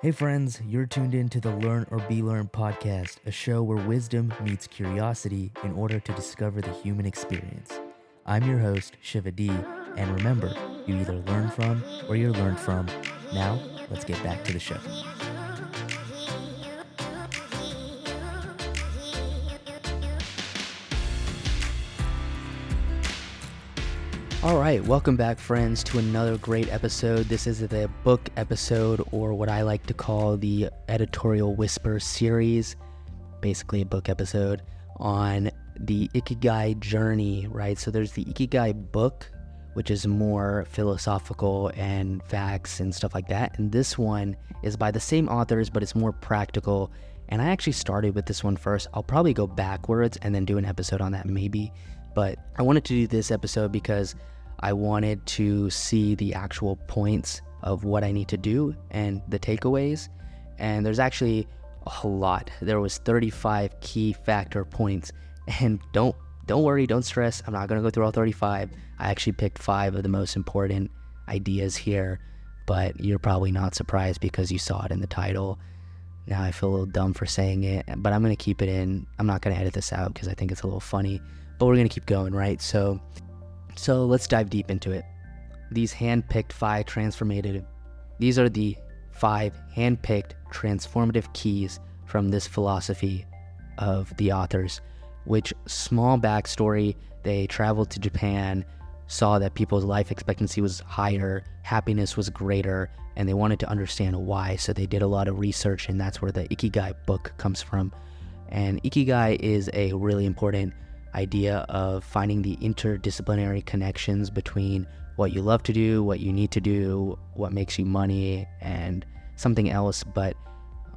Hey friends, you're tuned in to the Learn or Be Learned podcast, a show where wisdom meets curiosity in order to discover the human experience. I'm your host, Shiva D, and remember, you either learn from or you're learned from. Now, let's get back to the show. All right, welcome back, friends, to another great episode. This is the book episode, or what I like to call the Editorial Whisper series, basically a book episode on the Ikigai journey, right? So there's the Ikigai book, which is more philosophical and facts and stuff like that. And this one is by the same authors, but it's more practical. And I actually started with this one first. I'll probably go backwards and then do an episode on that maybe. But I wanted to do this episode because I wanted to see the actual points of what I need to do and the takeaways. And there's actually a whole lot. There was 35 key factor points. And don't worry, don't stress. I'm not going to go through all 35. I actually picked 5 of the most important ideas here, but you're probably not surprised because you saw it in the title. Now I feel a little dumb for saying it, but I'm going to keep it in. I'm not going to edit this out because I think it's a little funny, but we're going to keep going, right? So let's dive deep into it. These are the 5 hand-picked transformative keys from this philosophy of the authors, which, small backstory, they traveled to Japan, saw that people's life expectancy was higher, happiness was greater, and they wanted to understand why. So they did a lot of research, and that's where the Ikigai book comes from. And Ikigai is a really important idea of finding the interdisciplinary connections between what you love to do, what you need to do, what makes you money, and something else. But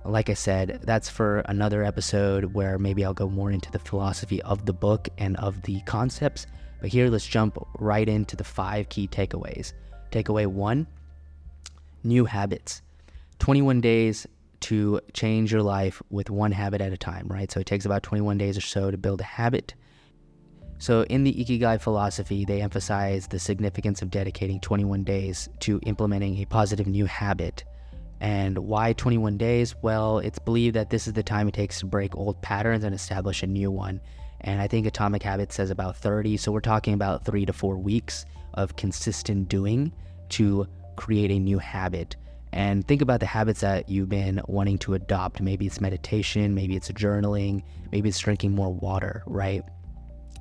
like I said, that's for another episode where maybe I'll go more into the philosophy of the book and of the concepts. But here, let's jump right into the 5 key takeaways. Takeaway 1, new habits. 21 days to change your life with one habit at a time, right? So it takes about 21 days or so to build a habit. So in the Ikigai philosophy, they emphasize the significance of dedicating 21 days to implementing a positive new habit. And why 21 days? Well, it's believed that this is the time it takes to break old patterns and establish a new one. And I think Atomic Habits says about 30. So we're talking about 3 to 4 weeks of consistent doing to create a new habit. And think about the habits that you've been wanting to adopt. Maybe it's meditation, maybe it's journaling, maybe it's drinking more water, right?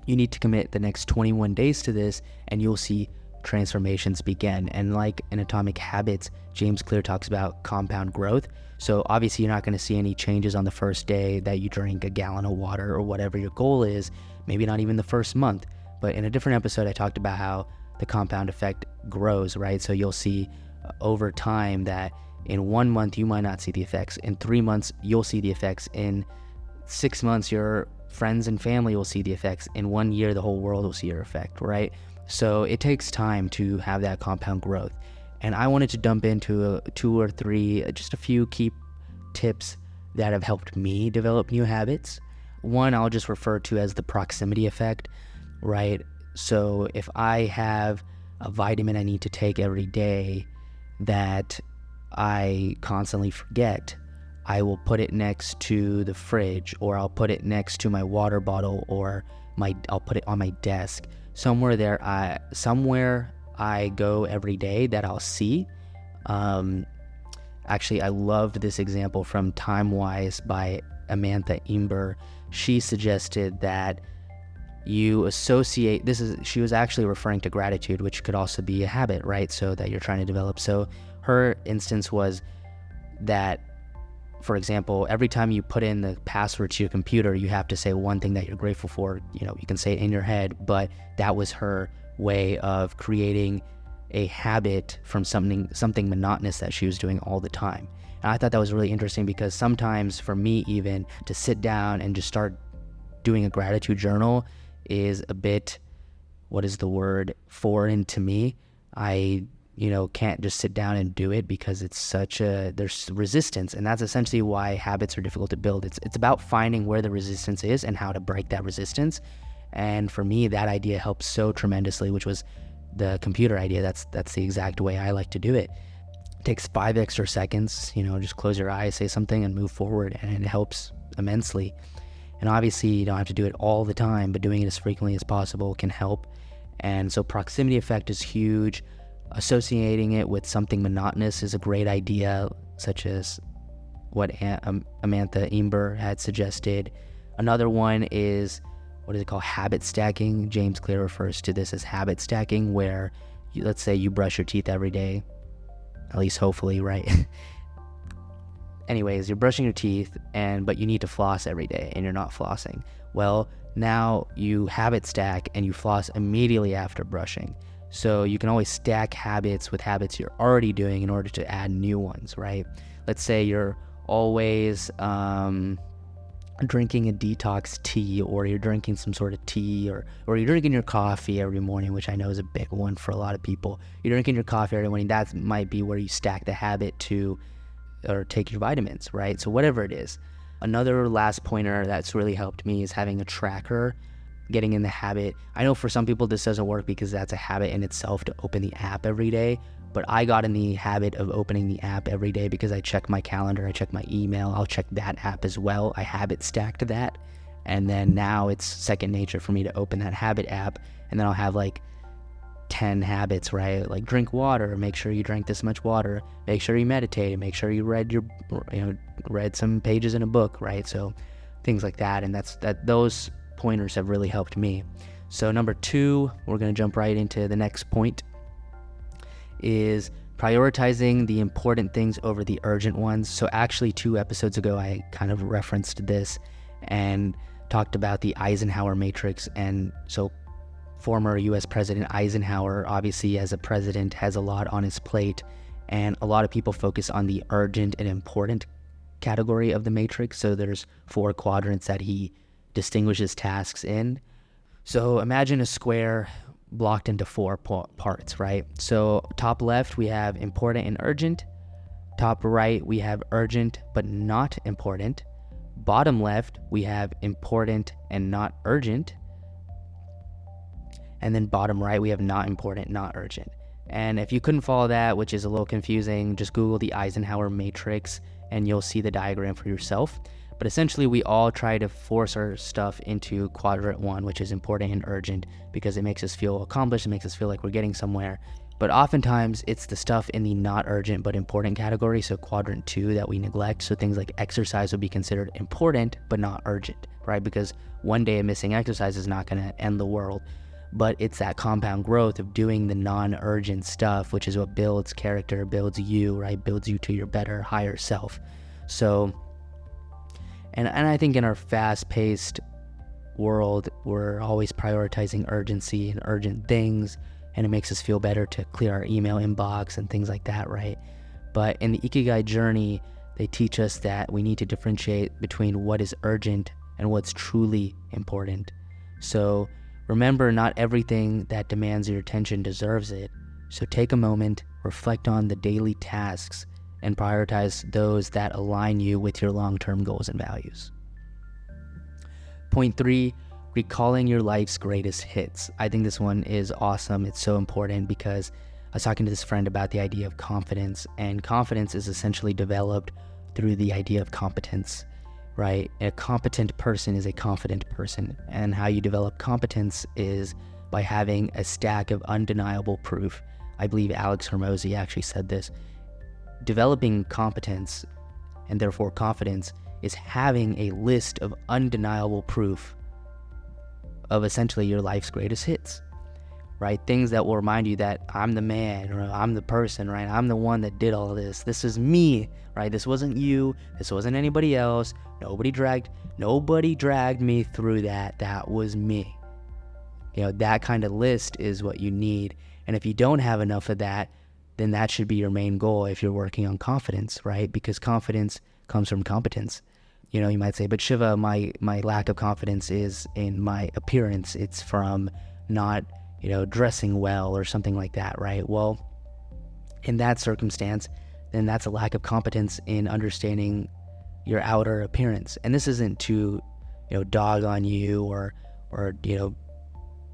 You need to commit the next 21 days to this, and you'll see transformations begin. And like in Atomic Habits, James Clear talks about compound growth. So obviously you're not going to see any changes on the first day that you drink a gallon of water or whatever your goal is, maybe not even the first month. But in a different episode, I talked about how the compound effect grows, right? So you'll see over time that in 1 month, you might not see the effects. In 3 months, you'll see the effects. In 6 months, your friends and family will see the effects. In 1 year, the whole world will see your effect, right? So it takes time to have that compound growth. And I wanted to dump into 2 or 3, just a few key tips that have helped me develop new habits. One, I'll just refer to as the proximity effect, right? So if I have a vitamin I need to take every day that I constantly forget, I will put it next to the fridge, or I'll put it next to my water bottle, or I'll put it on my desk. Somewhere I go every day that I'll see. Actually, I loved this example from Time Wise by Amantha Imber. She suggested that you associate, she was actually referring to gratitude, which could also be a habit, right? So that you're trying to develop. So her instance was that, for example, every time you put in the password to your computer, you have to say one thing that you're grateful for. You know, you can say it in your head, but that was her way of creating a habit from something monotonous that she was doing all the time. And I thought that was really interesting because sometimes for me, even to sit down and just start doing a gratitude journal is a bit, foreign to me. I can't just sit down and do it because there's resistance. And that's essentially why habits are difficult to build. It's about finding where the resistance is and how to break that resistance. And for me, that idea helped so tremendously, which was the computer idea. That's the exact way I like to do it. takes 5 extra seconds, just close your eyes, say something, and move forward, and it helps immensely. And obviously, you don't have to do it all the time, but doing it as frequently as possible can help. And so proximity effect is huge. Associating it with something monotonous is a great idea, such as what Amantha Imber had suggested. Another one is, what is it called? Habit stacking. James Clear refers to this as habit stacking, where let's say you brush your teeth every day, at least hopefully, right? Anyways, you're brushing your teeth, but you need to floss every day, and you're not flossing. Well, now you habit stack and you floss immediately after brushing. So you can always stack habits with habits you're already doing in order to add new ones, right? Let's say you're always drinking a detox tea, or you're drinking some sort of tea, or you're drinking your coffee every morning, which I know is a big one for a lot of people. You're drinking your coffee every morning. That might be where you stack the habit to, or take your vitamins, right? So whatever it is. Another last pointer that's really helped me is having a tracker, getting in the habit. I know for some people this doesn't work because that's a habit in itself to open the app every day, but I got in the habit of opening the app every day because I check my calendar, I check my email, I'll check that app as well. I habit stacked that, and then now it's second nature for me to open that habit app, and then I'll have like 10 habits, right? Like drink water, make sure you drank this much water, make sure you meditated, make sure you read some pages in a book, right? So things like that, and those pointers have really helped me. So number 2, we're going to jump right into the next point, is prioritizing the important things over the urgent ones. So actually 2 episodes ago, I kind of referenced this and talked about the Eisenhower matrix. And so former US President Eisenhower, obviously as a president, has a lot on his plate, and a lot of people focus on the urgent and important category of the matrix. So there's 4 quadrants that he distinguishes tasks in. So imagine a square blocked into 4 parts, right? So top left, we have important and urgent. Top right, we have urgent but not important. Bottom left, we have important and not urgent. And then bottom right, we have not important, not urgent. And if you couldn't follow that, which is a little confusing, just Google the Eisenhower matrix and you'll see the diagram for yourself. But essentially, we all try to force our stuff into quadrant 1, which is important and urgent, because it makes us feel accomplished, it makes us feel like we're getting somewhere. But oftentimes, it's the stuff in the not urgent but important category, so quadrant 2, that we neglect. So things like exercise would be considered important but not urgent, right? Because one day of missing exercise is not going to end the world. But it's that compound growth of doing the non-urgent stuff, which is what builds character, builds you, right? Builds you to your better, higher self. So, and I think in our fast-paced world, we're always prioritizing urgency and urgent things, and it makes us feel better to clear our email inbox and things like that, right? But in the Ikigai journey, they teach us that we need to differentiate between what is urgent and what's truly important. So remember, not everything that demands your attention deserves it. So take a moment, reflect on the daily tasks, and prioritize those that align you with your long-term goals and values. Point 3, recalling your life's greatest hits. I think this one is awesome. It's so important because I was talking to this friend about the idea of confidence, and confidence is essentially developed through the idea of competence, right? A competent person is a confident person, and how you develop competence is by having a stack of undeniable proof. I believe Alex Hormozy actually said this. Developing competence, and therefore confidence, is having a list of undeniable proof of essentially your life's greatest hits, right? Things that will remind you that I'm the man, or I'm the person, right? I'm the one that did all this. This is me, right? This wasn't you. This wasn't anybody else. Nobody dragged me through that. That was me. That kind of list is what you need. And if you don't have enough of that, then that should be your main goal if you're working on confidence, right? Because confidence comes from competence. You might say, but Shiva, my lack of confidence is in my appearance. It's from not, dressing well or something like that, right? Well, in that circumstance, then that's a lack of competence in understanding your outer appearance. And this isn't to, dog on you or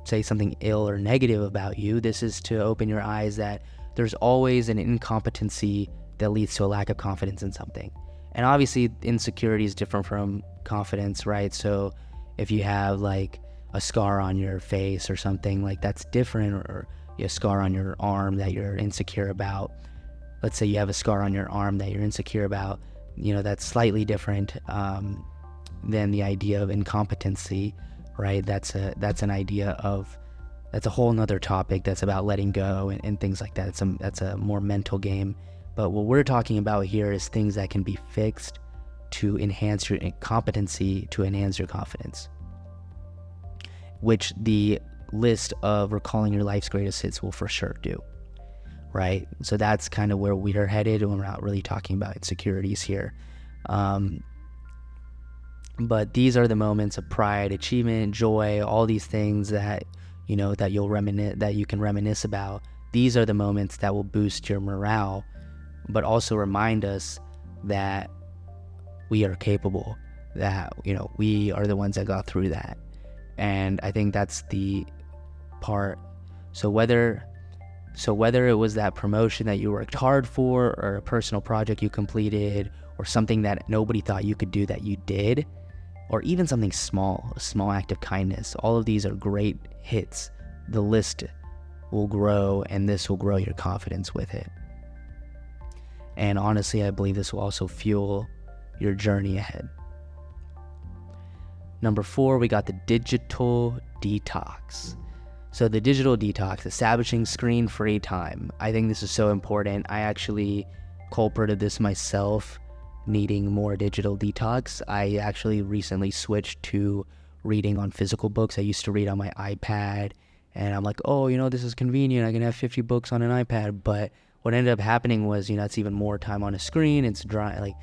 say something ill or negative about you. This is to open your eyes that there's always an incompetency that leads to a lack of confidence in something. And obviously insecurity is different from confidence, right? So if you have like a scar on your face or something, like that's different, or a scar on your arm that you're insecure about. Let's say you have a scar on your arm that you're insecure about, that's slightly different than the idea of incompetency, right? That's an idea of, that's a whole nother topic that's about letting go and things like that. That's a more mental game. But what we're talking about here is things that can be fixed to enhance your competency, to enhance your confidence, which the list of recalling your life's greatest hits will for sure do, right? So that's kind of where we are headed, and we're not really talking about insecurities here. But these are the moments of pride, achievement, joy, all these things that, that you can reminisce about. These are the moments that will boost your morale, but also remind us that we are capable, that, we are the ones that got through that. And I think that's the part. So whether it was that promotion that you worked hard for, or a personal project you completed, or something that nobody thought you could do that you did, or even something small, a small act of kindness, all of these are great hits. The list will grow, and this will grow your confidence with it. And honestly, I believe this will also fuel your journey ahead. Number 4, we got the digital detox. So the digital detox, establishing screen-free time. I think this is so important. I actually culprated this myself, needing more digital detox. I actually recently switched to reading on physical books. I used to read on my iPad, and I'm like, oh, this is convenient. I can have 50 books on an iPad. But what ended up happening was, it's even more time on a screen. It's draining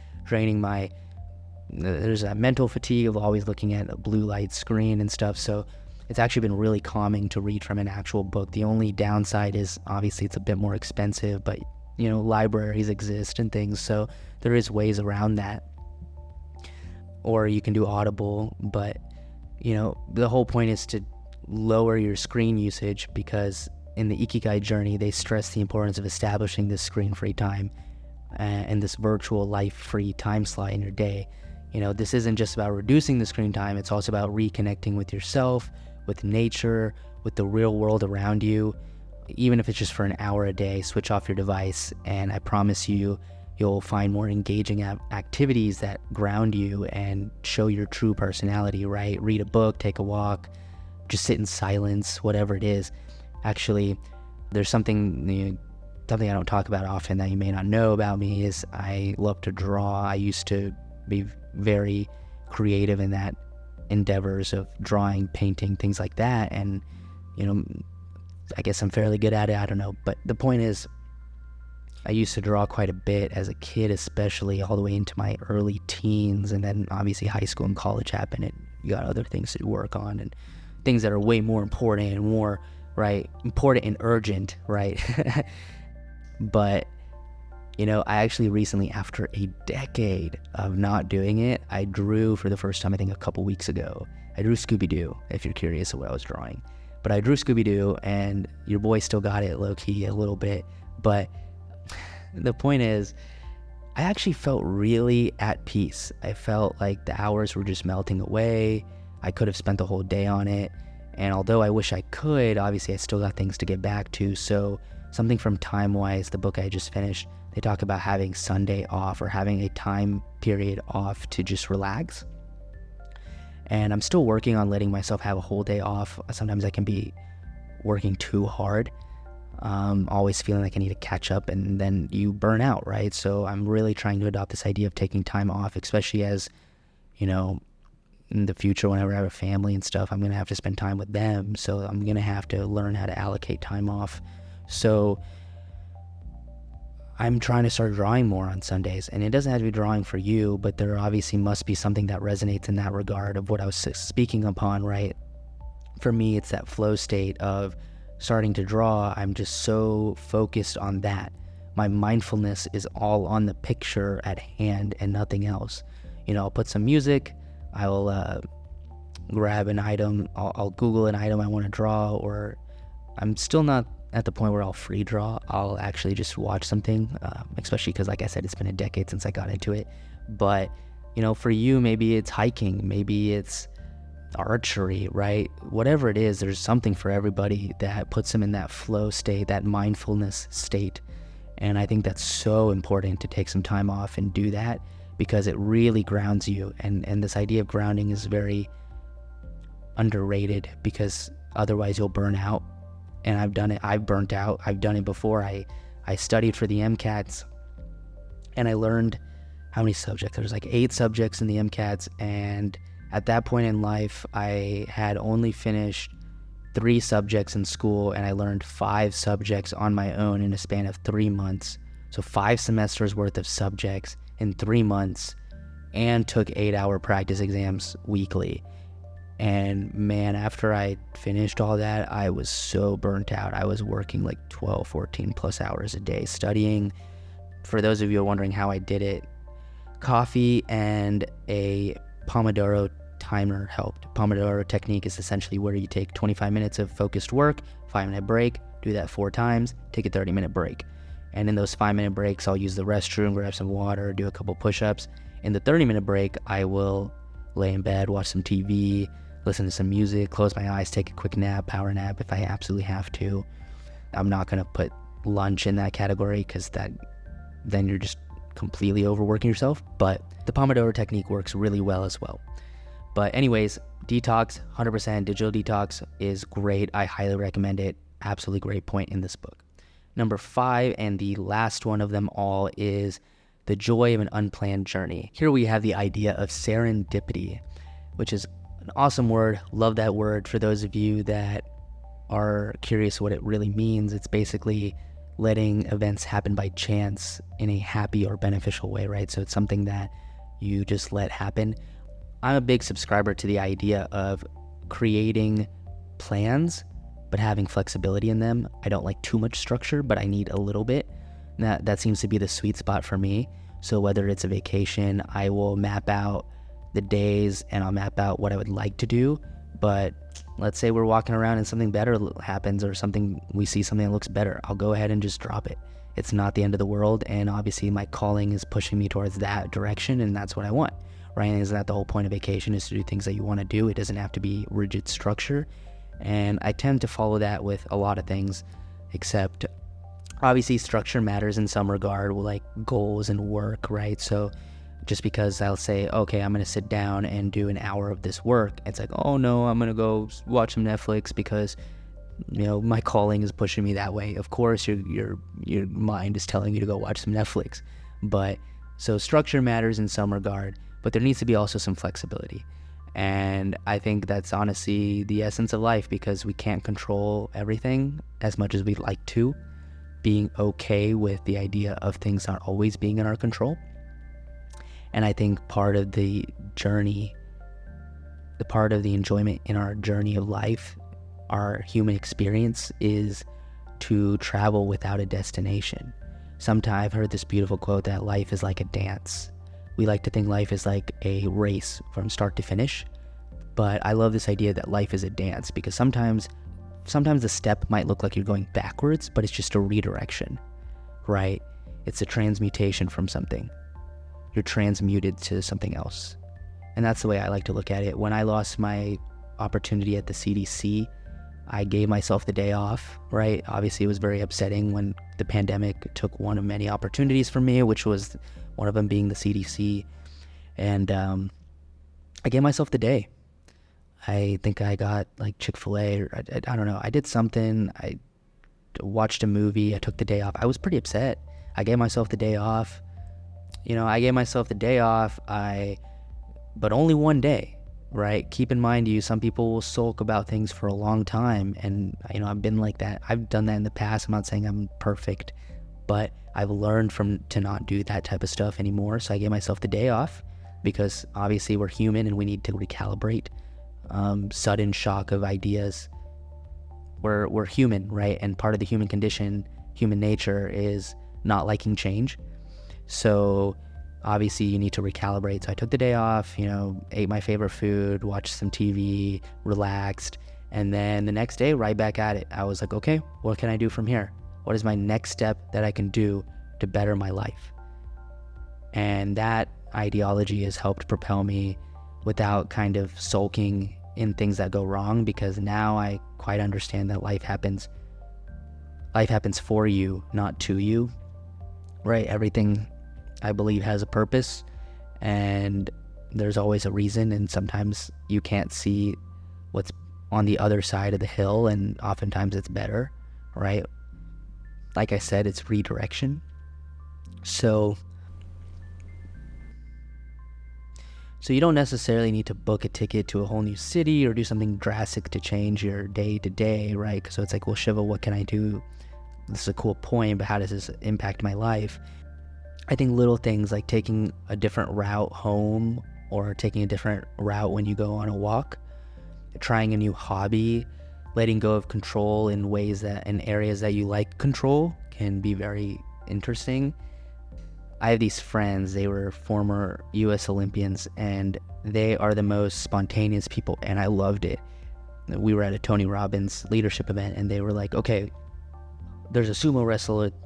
there's that mental fatigue of always looking at a blue light screen and stuff. So it's actually been really calming to read from an actual book. The only downside is obviously it's a bit more expensive, but libraries exist and things, so there is ways around that. Or you can do Audible, but the whole point is to lower your screen usage, because in the Ikigai journey they stress the importance of establishing this screen-free time and this virtual life-free time slot in your day. This isn't just about reducing the screen time, it's also about reconnecting with yourself, with nature, with the real world around you. Even if it's just for an hour a day, switch off your device, and I promise you'll find more engaging activities that ground you and show your true personality, right? Read a book, take a walk, just sit in silence, whatever it is. Actually, there's something I don't talk about often that you may not know about me is I love to draw. I used to be very creative in that endeavors of drawing, painting, things like that, and I guess I'm fairly good at it, I don't know. But the point is, I used to draw quite a bit as a kid, especially all the way into my early teens, and then obviously high school and college happened, and you got other things to work on, and things that are way more important and more, right, important and urgent, right? But, I actually recently, after a decade of not doing it, I drew for the first time, I think a couple weeks ago. I drew Scooby-Doo, if you're curious of what I was drawing. But I drew Scooby-Doo, and your boy still got it low-key a little bit. But the point is, I actually felt really at peace. I felt like the hours were just melting away. I could have spent the whole day on it. And although I wish I could, obviously I still got things to get back to. So something from Time Wise, the book I just finished, they talk about having Sunday off, or having a time period off to just relax. And I'm still working on letting myself have a whole day off. Sometimes I can be working too hard, always feeling like I need to catch up, and then you burn out, right? So I'm really trying to adopt this idea of taking time off, especially as, in the future, whenever I have a family and stuff, I'm going to have to spend time with them. So I'm going to have to learn how to allocate time off. So I'm trying to start drawing more on Sundays, and it doesn't have to be drawing for you, but there obviously must be something that resonates in that regard of what I was speaking upon, right? For me, it's that flow state of starting to draw. I'm just so focused on that. My mindfulness is all on the picture at hand and nothing else. I'll put some music, I'll grab an item, I'll Google an item I want to draw, or I'm still not at the point where I'll free draw. I'll actually just watch something, especially because, like I said, it's been a decade since I got into it. But, for you, maybe it's hiking, maybe it's archery, right? Whatever it is, there's something for everybody that puts them in that flow state, that mindfulness state. And I think that's so important to take some time off and do that, because it really grounds you. And this idea of grounding is very underrated, because otherwise you'll burn out. And I've done it. I've burnt out. I've done it before. I studied for the MCATs, and I learned how many subjects. There was like 8 subjects in the MCATs, and at that point in life, I had only finished 3 subjects in school, and I learned 5 subjects on my own in a span of 3 months. So 5 semesters worth of subjects in 3 months, and took 8-hour practice exams weekly. And man, after I finished all that, I was so burnt out. I was working like 12, 14 plus hours a day studying. For those of you wondering how I did it, coffee and a Pomodoro timer helped. Pomodoro technique is essentially where you take 25 minutes of focused work, 5-minute break, do that 4 times, take a 30-minute break. And in those 5-minute breaks, I'll use the restroom, grab some water, do a couple push-ups. In the 30-minute break, I will lay in bed, watch some TV, listen to some music, close my eyes, take a quick nap, power nap if I absolutely have to. I'm not going to put lunch in that category, because then you're just completely overworking yourself. But the Pomodoro technique works really well as well. But anyways, detox, 100% digital detox is great. I highly recommend it. Absolutely great point in this book. Number 5, and the last one of them all, is the joy of an unplanned journey. Here we have the idea of serendipity, which is an awesome word. Love that word. For those of you that are curious what it really means, it's basically letting events happen by chance in a happy or beneficial way, right? So it's something that you just let happen. I'm a big subscriber to the idea of creating plans, but having flexibility in them. I don't like too much structure, but I need a little bit. That seems to be the sweet spot for me. So whether it's a vacation, I will map out the days and I'll map out what I would like to do. But let's say we're walking around and something better happens, or we see something that looks better. I'll go ahead and just drop it. It's not the end of the world. And obviously my calling is pushing me towards that direction, and that's what I want, right? And isn't that the whole point of vacation, is to do things that you want to do? It doesn't have to be rigid structure. And I tend to follow that with a lot of things, except obviously structure matters in some regard, like goals and work, right? So just because I'll say, okay, I'm going to sit down and do an hour of this work, it's like, oh no, I'm going to go watch some Netflix because, my calling is pushing me that way. Of course, your mind is telling you to go watch some Netflix. But so structure matters in some regard, but there needs to be also some flexibility. And I think that's honestly the essence of life, because we can't control everything as much as we'd like to. Being okay with the idea of things not always being in our control. And I think part of the journey, part of the enjoyment in our journey of life, our human experience, is to travel without a destination. Sometimes I've heard this beautiful quote that life is like a dance. We like to think life is like a race from start to finish, but I love this idea that life is a dance, because sometimes the step might look like you're going backwards, but it's just a redirection, right? It's a transmutation from something. You're transmuted to something else. And that's the way I like to look at it. When I lost my opportunity at the CDC, I gave myself the day off, right? Obviously, it was very upsetting when the pandemic took one of many opportunities for me, which was one of them being the CDC. And I gave myself the day. I think I got like Chick-fil-A, or I don't know. I did something. I watched a movie. I took the day off. I was pretty upset. I gave myself the day off. But only one day, right? Keep in mind, some people will sulk about things for a long time. And, I've been like that. I've done that in the past. I'm not saying I'm perfect, but I've learned to not do that type of stuff anymore. So I gave myself the day off, because obviously we're human and we need to recalibrate. Sudden shock of ideas. We're human, right? And part of the human condition, human nature, is not liking change. So obviously you need to recalibrate. So I took the day off, ate my favorite food, watched some TV, relaxed, And then the next day, right back at it. I was like, okay, what can I do from here? What is my next step that I can do to better my life? And that ideology has helped propel me without kind of sulking in things that go wrong, because now I quite understand that life happens for you, not to you, right? Everything, I believe, has a purpose, and there's always a reason, and sometimes you can't see what's on the other side of the hill, and oftentimes it's better, right? Like I said, it's redirection. So you don't necessarily need to book a ticket to a whole new city or do something drastic to change your day to day, right? So it's like, well, Shiva, what can I do? This is a cool point, but how does this impact my life? I think little things like taking a different route home or taking a different route when you go on a walk, trying a new hobby, letting go of control in areas that you like control can be very interesting. I have these friends, they were former US Olympians, and they are the most spontaneous people, and I loved it. We were at a Tony Robbins leadership event, and they were like, okay, there's a sumo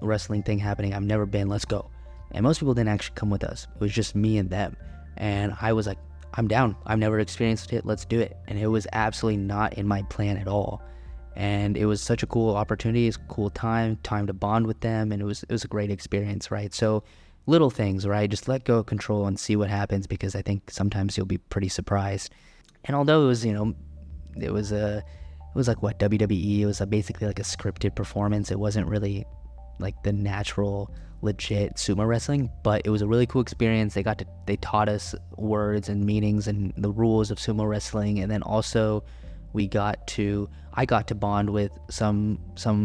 wrestling thing happening. I've never been, let's go. And most people didn't actually come with us. It was just me and them. And I was like, I'm down. I've never experienced it. Let's do it. And it was absolutely not in my plan at all. And it was such a cool opportunity. It's a cool time to bond with them. And it was a great experience, right? So little things, right? Just let go of control and see what happens, because I think sometimes you'll be pretty surprised. And although it was, it was like what, WWE, it was basically like a scripted performance. It wasn't really like the natural, legit sumo wrestling, but it was a really cool experience. They taught us words and meanings and the rules of sumo wrestling, and then also I got to bond with some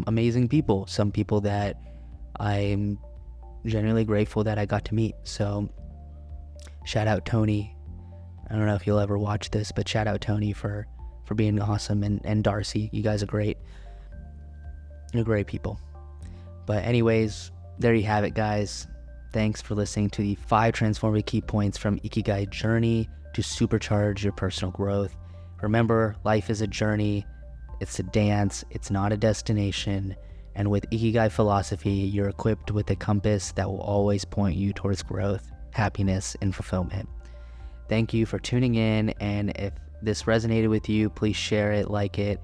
amazing people, some people that I'm genuinely grateful that I got to meet. So shout out Tony. I don't know if you'll ever watch this, but shout out Tony for being awesome, and Darcy. You guys are great. You're great people. But anyways, there you have it, guys. Thanks for listening to the 5 transformative key points from Ikigai Journey to supercharge your personal growth. Remember, life is a journey. It's a dance. It's not a destination. And with Ikigai philosophy, you're equipped with a compass that will always point you towards growth, happiness, and fulfillment. Thank you for tuning in, and if this resonated with you, please share it, like it.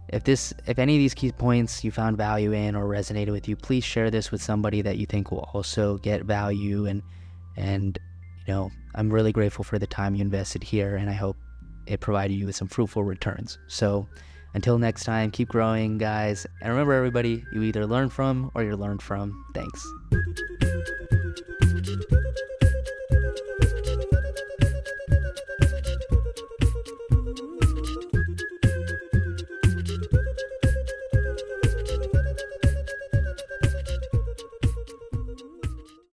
If any of these key points you found value in or resonated with you, please share this with somebody that you think will also get value, and I'm really grateful for the time you invested here, and I hope it provided you with some fruitful returns. So until next time, keep growing, guys. And remember, everybody, you either learn from or you're learned from. Thanks.